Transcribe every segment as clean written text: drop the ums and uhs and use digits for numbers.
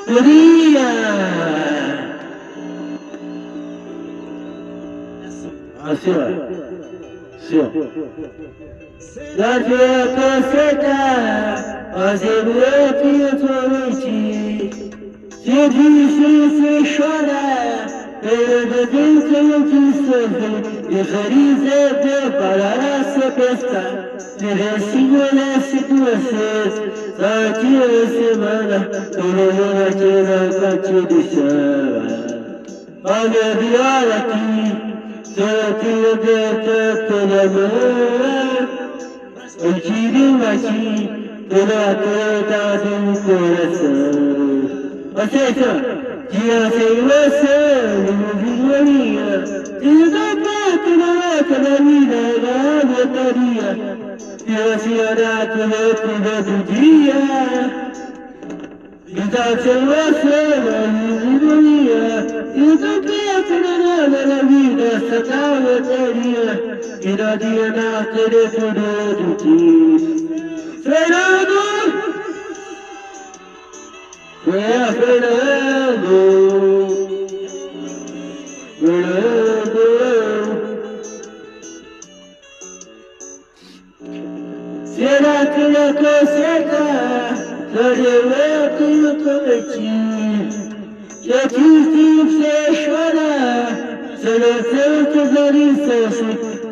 Guria! Assim, ó. Assim, ó. Já devia consertar, fazendo eu principalmente. Se difícil chorar, eu devia ter que sofrer. E feliz preparar a pescar. Se resignasse com você, só tinha semana, todo mundo aqui na partida de chama. Olha a viola aqui. Só tenho dentro toda mão, eu tive aqui toda toda do coração. Ou seja, dia sem você, não vi minha, e da parte da nota da vida, da lotaria, e a senhora todo dia. Então sem você, não vi minha, e da parte da vida, essa tal loteria, e não adianta ter tudo de ti. Fernando! Fernando! Será que não consertar? Só eu tenho cometido. Já quis você chorar. Só não sei que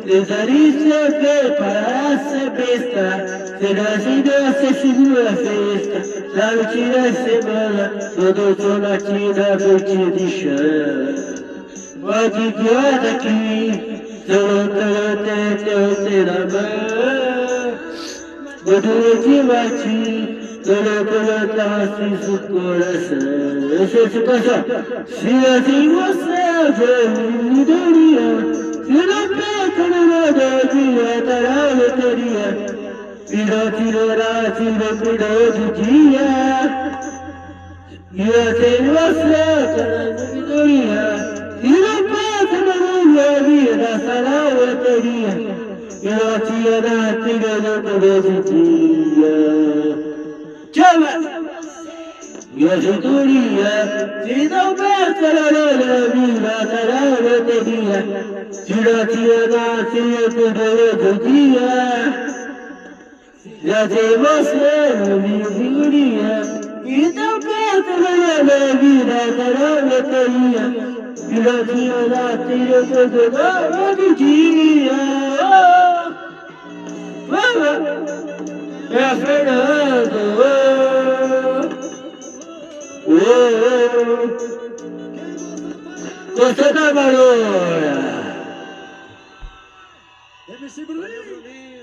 desarice preparar essa besta. Será se nossa segunda festa. Sabe tirar a semana, todo tomatina curtir de chão. Pode pior daqui, só não tenho na mão. Quando eu te bati, só não colocasse o coração. Eu sei se canção, se assim você me daria. Se não pensa no nada, direta na loteria. E não tirará, se não cuidou do dia. E eu tenho você, cara, sabedoria. E não pensa na minha vida, só na loteria. E não tirará, se não cuidou do dia. Chama! E a sabedoria, se não pensa na vida, só na loteria. E não tirará, se não cuidou do dia. Já tem você na minha figurinha, então pensa na minha vida, tá na loteria. E não tinha nada, tinha todo dia. Vamos! É Fernando! Gostou da barulha? MC Bruninho!